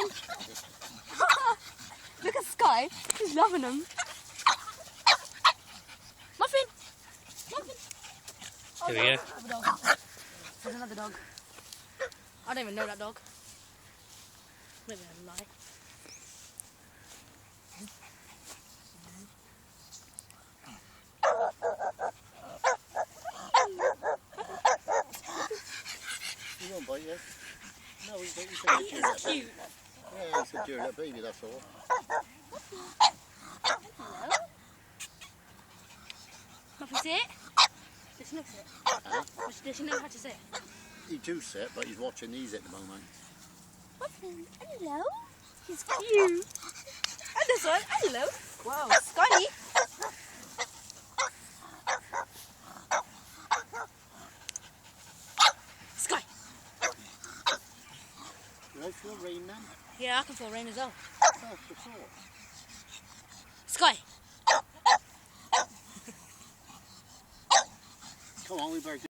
Muffin! Look at Sky, he's loving him. Muffin! Muffin! Oh, Here we go. Another dog. There's another dog. I don't even know that dog. Maybe I'm lying. He won't bite you. No, he's He is cute. Yeah, he's a dear little baby, that's all. Hello? Muffin, sit. Does she know sit? Huh? Does she know how to sit? He do sit, but he's watching these at the moment. Muffin, hello. He's cute. And this one, hello. Wow, Sky. Sky. Do I feel rain then? Yeah, I can feel rain as well. Oh, for sure. Sky. Come on, we better